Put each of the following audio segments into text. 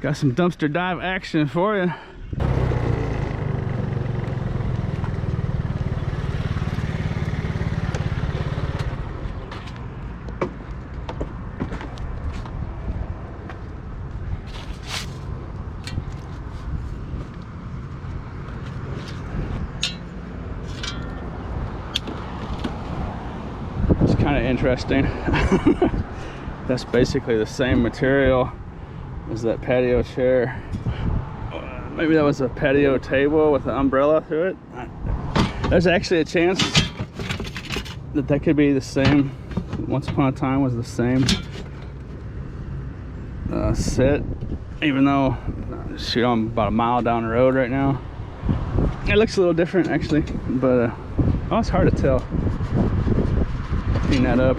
Got some dumpster dive action for you. It's kind of interesting. That's basically the same material as that patio chair. Maybe that was a patio table with an umbrella through it. There's actually a chance that that could be the same. Once upon a time was the same set, even though shoot, I'm about a mile down the road right now. It looks a little different actually, but oh, it's hard to tell. Clean that up.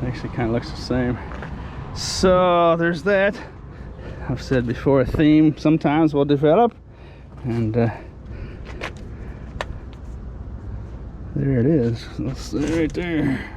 Actually kind of looks the same. So there's that. I've said before, a theme sometimes will develop, and there it is. Let's see right there.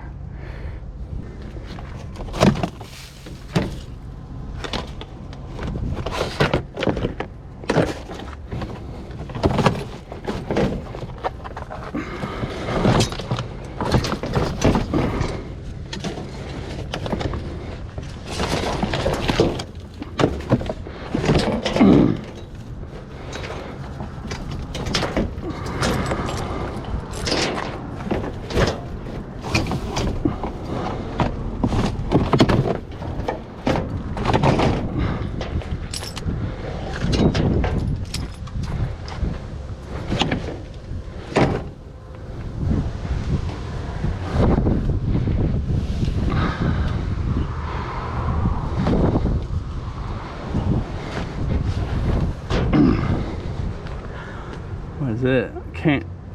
What is it?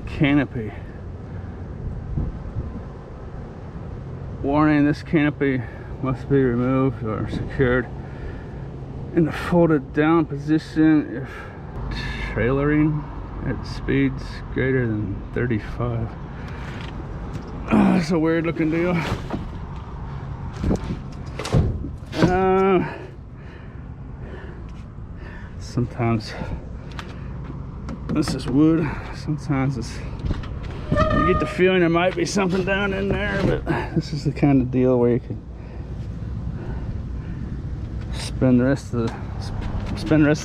Canopy. Warning, this canopy must be removed or secured in the folded down position if trailering at speeds greater than 35. That's a weird looking deal. Sometimes this is wood, sometimes it's, you get the feeling there might be something down in there, but this is the kind of deal where you can spend the rest of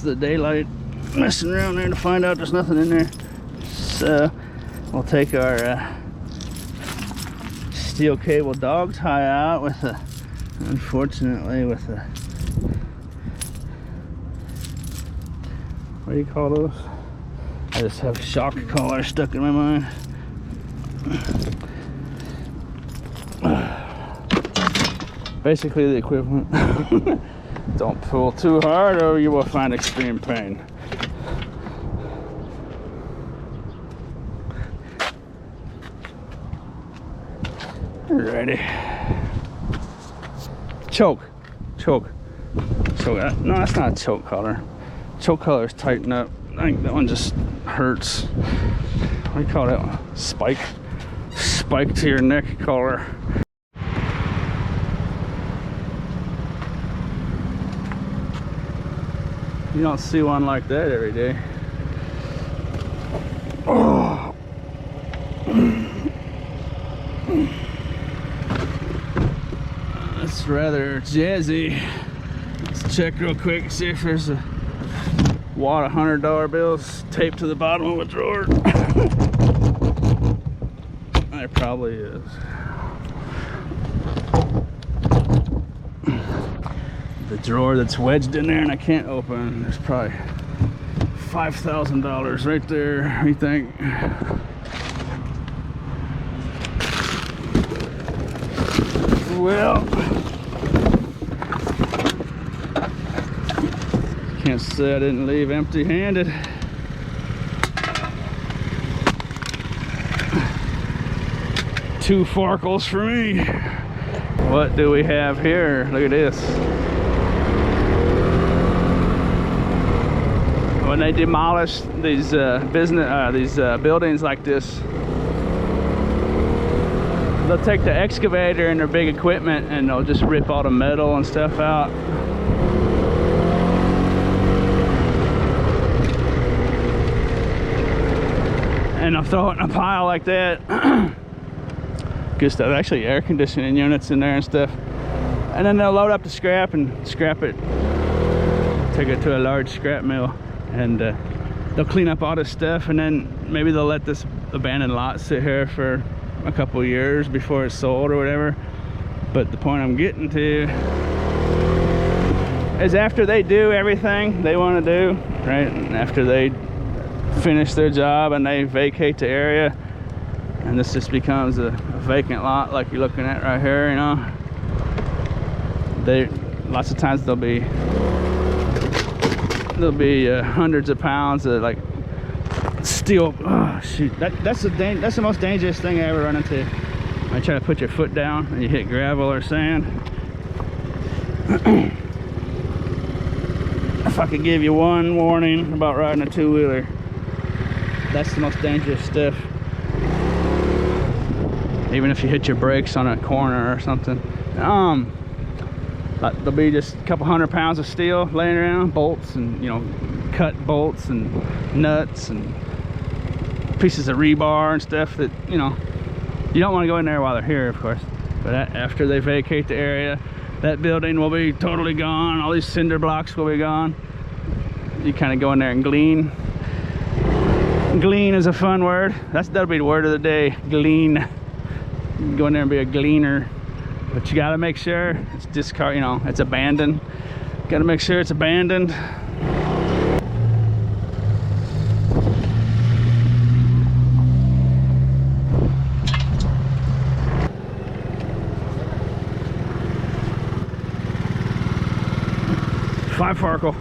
the daylight messing around there to find out there's nothing in there. So we'll take our steel cable dog tie out with a, unfortunately with a, what do you call those? I just have shock collar stuck in my mind. Basically the equivalent. Don't pull too hard or you will find extreme pain. Ready. Choke. No, that's not a choke collar. Choke collar is tighten up. I think that one just hurts. What do you call that one? Spike to your neck collar. You don't see one like that every day. Oh. That's rather jazzy. Let's check real quick, see if there's a wad of $100 bills taped to the bottom of a drawer. There probably is. The drawer that's wedged in there and I can't open, there's probably $5,000 right there, you think? Well, can't say I didn't leave empty-handed. Two farkles for me. What do we have here? Look at this. When they demolish these buildings like this, they'll take the excavator and their big equipment and they'll just rip all the metal and stuff out. And they'll throw it in a pile like that. Good stuff. Actually, air conditioning units in there and stuff. And then they'll load up the scrap and scrap it. Take it to a large scrap mill, and they'll clean up all this stuff, and then maybe they'll let this abandoned lot sit here for a couple of years before it's sold or whatever. But the point I'm getting to is after they do everything they want to do, right? And after they finish their job and they vacate the area, and this just becomes a vacant lot like you're looking at right here, you know, lots of times there'll be hundreds of pounds of like steel. Oh shoot, that's the most dangerous thing I ever run into. I try to put your foot down and you hit gravel or sand. If I could give you one warning about riding a two-wheeler, that's the most dangerous stuff. Even if you hit your brakes on a corner or something, there'll be just a couple 100 pounds of steel laying around, bolts and, you know, cut bolts and nuts and pieces of rebar and stuff that, you know, you don't want to go in there while they're here, of course. But after they vacate the area, that building will be totally gone. All these cinder blocks will be gone. You kind of go in there and glean. Glean is a fun word. That'll be the word of the day. Glean. You can go in there and be a gleaner, but you got to make sure it's discard. You know, it's abandoned. Got to make sure it's abandoned. Five farkle.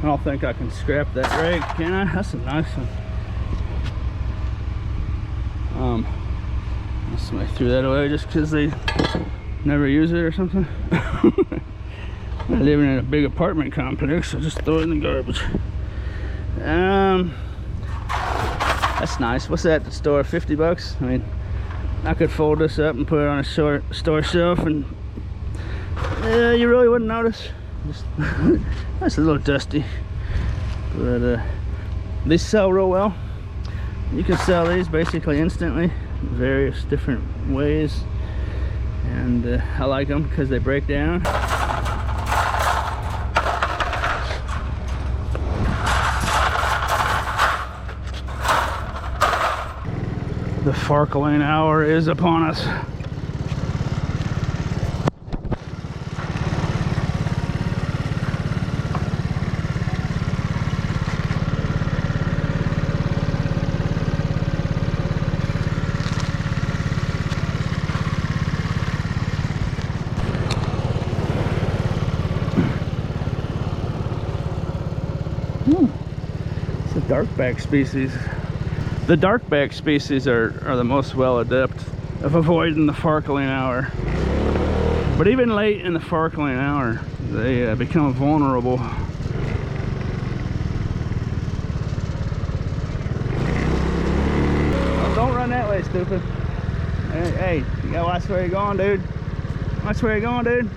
I don't think I can scrap that rake, can I? That's a nice one. Somebody threw that away just because they never use it or something. I live in a big apartment complex, so just throw it in the garbage. That's nice. What's that at the store? 50 bucks? I mean, I could fold this up and put it on a store shelf, and you really wouldn't notice. Just that's a little dusty, but these sell real well. You can sell these basically instantly, various different ways, and I like them because they break down. The Farkling hour is upon us. It's a darkback species. The darkback species are the most well adept of avoiding the Farkling hour. But even late in the Farkling hour, they become vulnerable. Oh, don't run that way, stupid. Hey, you gotta watch where you're going, dude. Watch where you're going, dude.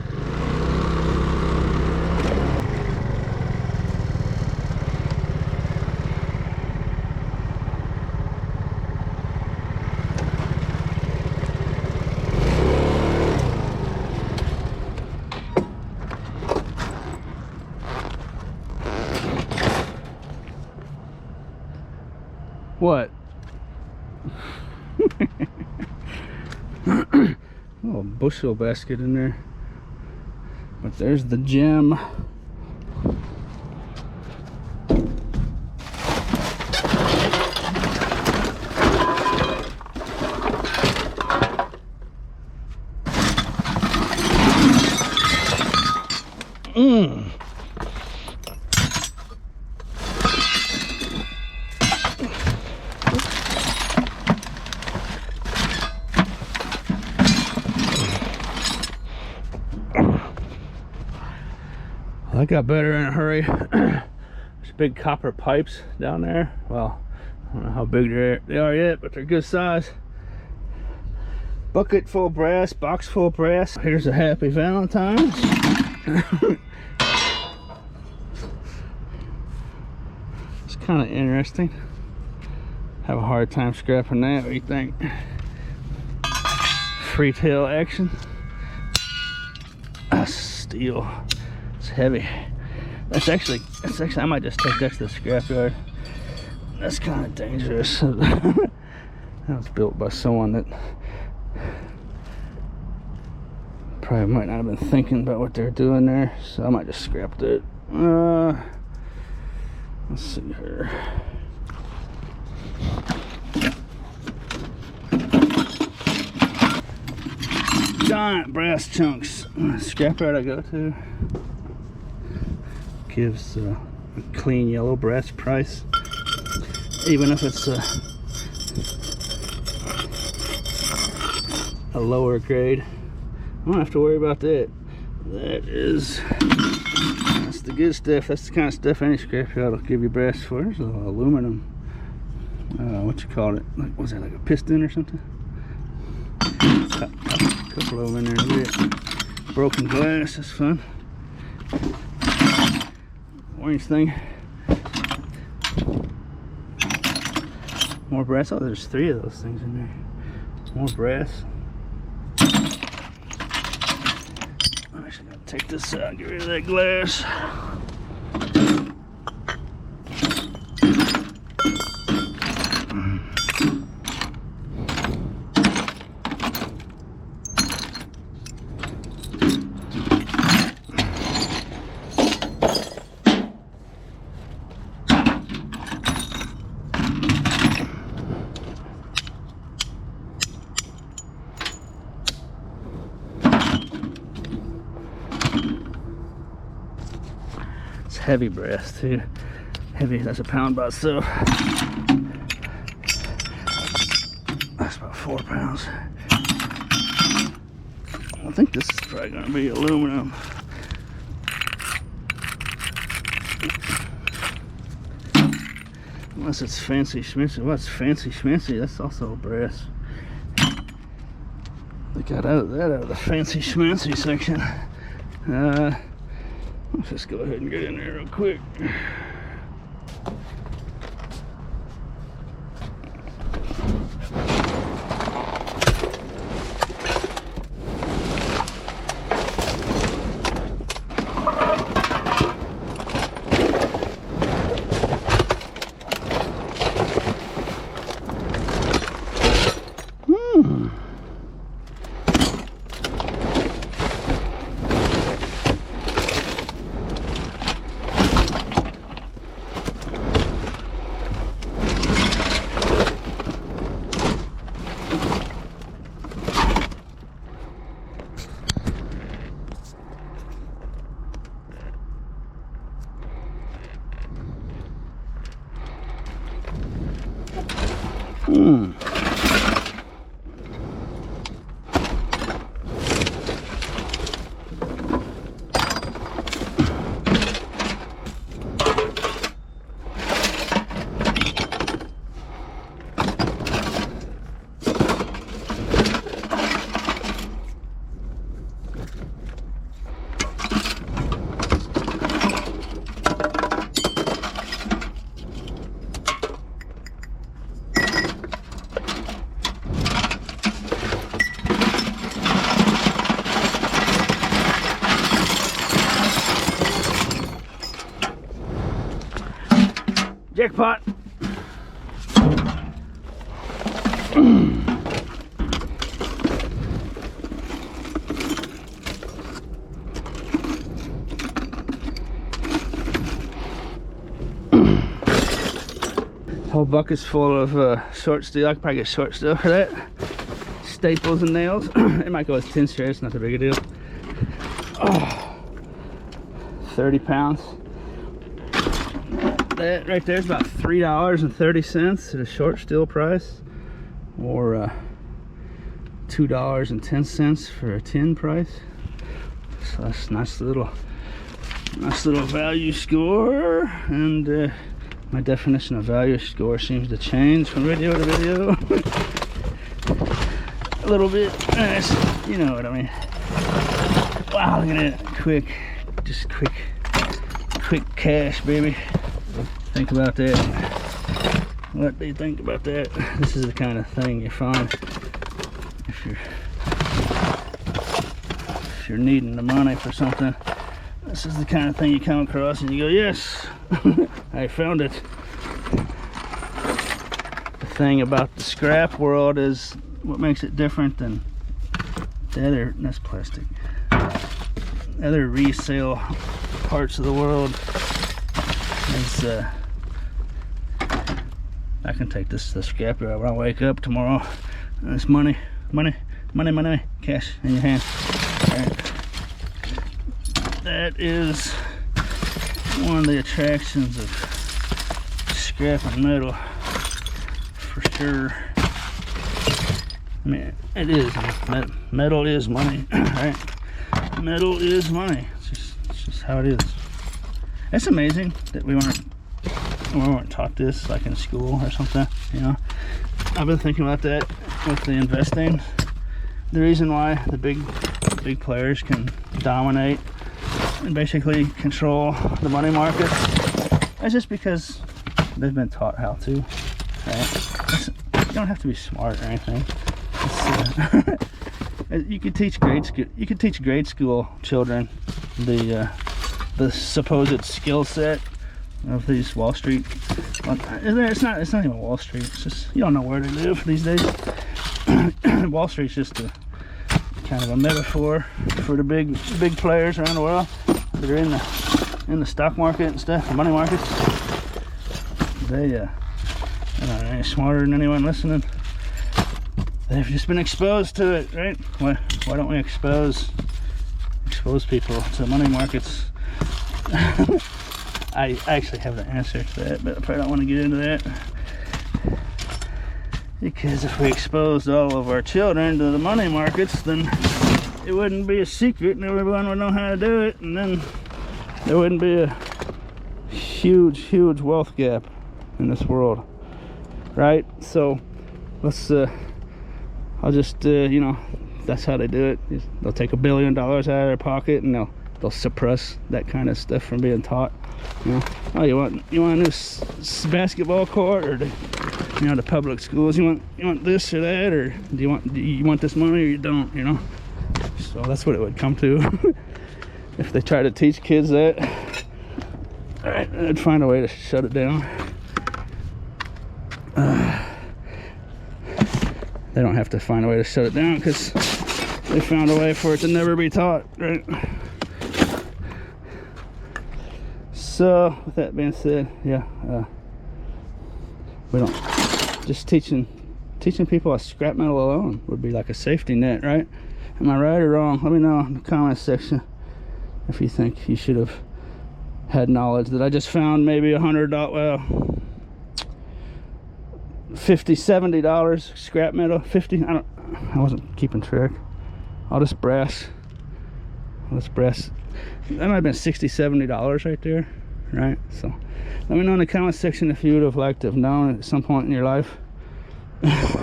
What? Oh, a bushel basket in there. But there's the gem. I got better in a hurry. There's big copper pipes down there. Well, I don't know how big they are yet, but they're good size. Bucket full of brass, box full of brass. Here's a happy Valentine's. It's kind of interesting. Have a hard time scrapping that. What do you think? Free tail action. Steel. It's heavy. That's actually I might just take that to the scrapyard. That's kind of dangerous. That was built by someone that probably might not have been thinking about what they're doing there, so I might just scrap that. Let's see here. Giant brass chunks. Scrapyard I go to gives a clean yellow brass price, even if it's a lower grade. I don't have to worry about that. That's the good stuff. That's the kind of stuff any scrapyard will give you brass for. There's aluminum. What you call it? Like, was that like a piston or something? A couple of them in there. Look at it. Broken glass. That's fun. Orange thing. More brass. Oh, there's 3 of those things in there. More brass. I'm actually gonna take this out, get rid of that glass. Heavy brass too. Heavy, that's a pound by itself. That's about 4 pounds. I think this is probably going to be aluminum. Unless it's fancy schmancy. What's fancy schmancy? That's also brass. They got that out of the fancy schmancy section. Let's just go ahead and get in there real quick. Jackpot. Whole bucket's full of short steel. I could probably get short steel for that. Staples and nails. It might go as 10 strands, not a big a deal. Oh, 30 pounds. That right there is about $3.30 at a short steel price, or $2.10 for a tin price. So that's a nice little value score. And my definition of value score seems to change from video to video a little bit. You know what I mean. Wow, look at that. Quick cash, baby. Think about that. What do you think about that? This is the kind of thing you find if you're needing the money for something. This is the kind of thing you come across and you go, yes, I found it. The thing about the scrap world is what makes it different than the other, that's plastic, other resale parts of the world is I can take this to the scrapyard when I wake up tomorrow. It's money, cash in your hand. Right. That is one of the attractions of scrap and metal, for sure. I mean, it is. Metal is money, right? Metal is money. It's just how it is. It's amazing that we weren't taught this like in school or something, you know. I've been thinking about that with the investing. The reason why the big players can dominate and basically control the money market is just because they've been taught how to, right? You don't have to be smart or anything. You could teach grade school children the supposed skill set of these Wall Street. It's not even Wall Street. It's just, you don't know where they live these days. Wall Street's just a kind of a metaphor for the big players around the world that are in the stock market and stuff, the money markets. They're not any smarter than anyone listening. They've just been exposed to it, right? Why don't we expose people to money markets? I actually have the answer to that, but I probably don't want to get into that, because if we exposed all of our children to the money markets, then it wouldn't be a secret and everyone would know how to do it, and then there wouldn't be a huge wealth gap in this world, right? So let's I'll just you know, that's how they do it. They'll take $1 billion out of their pocket and they'll suppress that kind of stuff from being taught. You know, oh, you want a new basketball court, or you know, the public schools, you want this or that, or do you want this money or you don't, you know? So that's what it would come to if they try to teach kids that. All right, I'd find a way to shut it down. They don't have to find a way to shut it down because they found a way for it to never be taught, right? So with that being said, yeah, we don't, just teaching people scrap metal alone would be like a safety net, right? Am I right or wrong? Let me know in the comments section if you think you should have had knowledge that I just found maybe $100, well, $50, $70 scrap metal, 50, I wasn't keeping track. All this brass, that might have been $60, $70 right there, right? So let me know in the comment section if you would have liked to have known at some point in your life if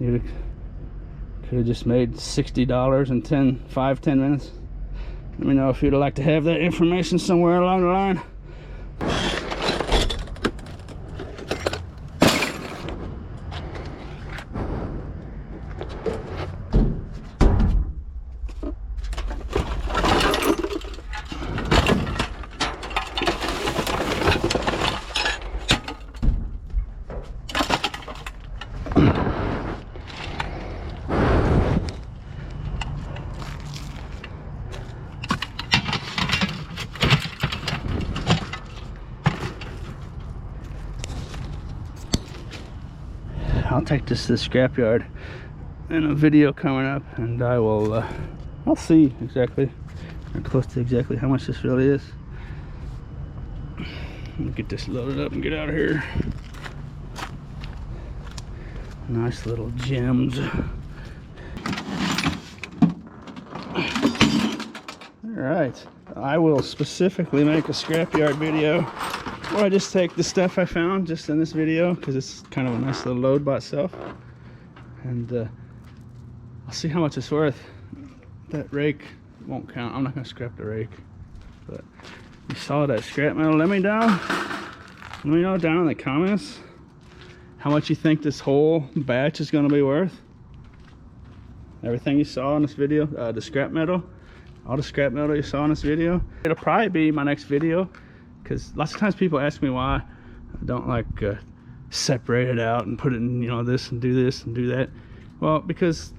you could have just made $60 in 5-10 minutes. Let me know if you'd like to have that information somewhere along the line. I'll take this to the scrapyard in a video coming up, and I will I'll see exactly or close to exactly how much this really is. I'll get this loaded up and get out of here. Nice little gems. Alright, I will specifically make a scrapyard video where I just take the stuff I found just in this video, because it's kind of a nice little load by itself, and I'll see how much it's worth. That rake won't count. I'm not going to scrap the rake, but you saw that scrap metal. Let me know down in the comments how much you think this whole batch is going to be worth. Everything you saw in this video, the scrap metal, all the scrap metal you saw in this video, it'll probably be my next video, because lots of times people ask me why I don't like separate it out and put it in, you know, this and do that. Well, because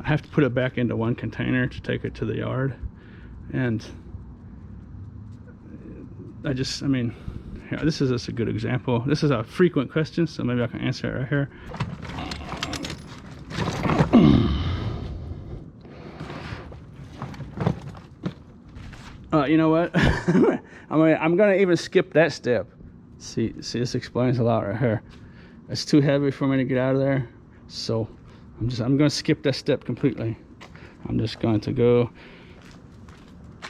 I have to put it back into one container to take it to the yard, and I mean, here, this is just a good example. This is a frequent question, so maybe I can answer it right here. You know what? I'm gonna even skip that step. See, this explains a lot right here. It's too heavy for me to get out of there, so I'm gonna skip that step completely. I'm just going to go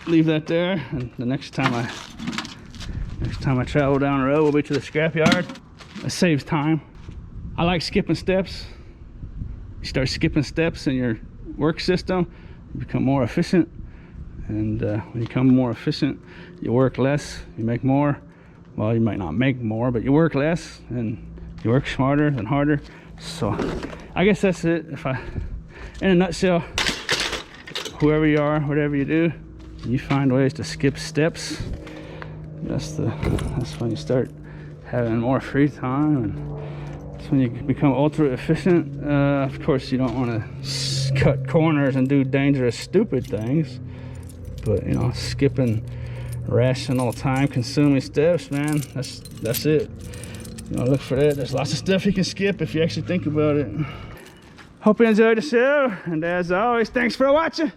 leave that there, and the next time I travel down the road will be to the scrapyard. It saves time. I like skipping steps. You start skipping steps in your work system, you become more efficient. And when you become more efficient, you work less, you make more. Well, you might not make more, but you work less and you work smarter and harder. So I guess that's it. In a nutshell, whoever you are, whatever you do, you find ways to skip steps. That's when you start having more free time, and that's when you become ultra efficient. Of course, you don't want to cut corners and do dangerous, stupid things. But you know, skipping rational, time-consuming steps, man, that's it. You know, look for that. There's lots of stuff you can skip if you actually think about it. Hope you enjoyed the show, and as always, thanks for watching.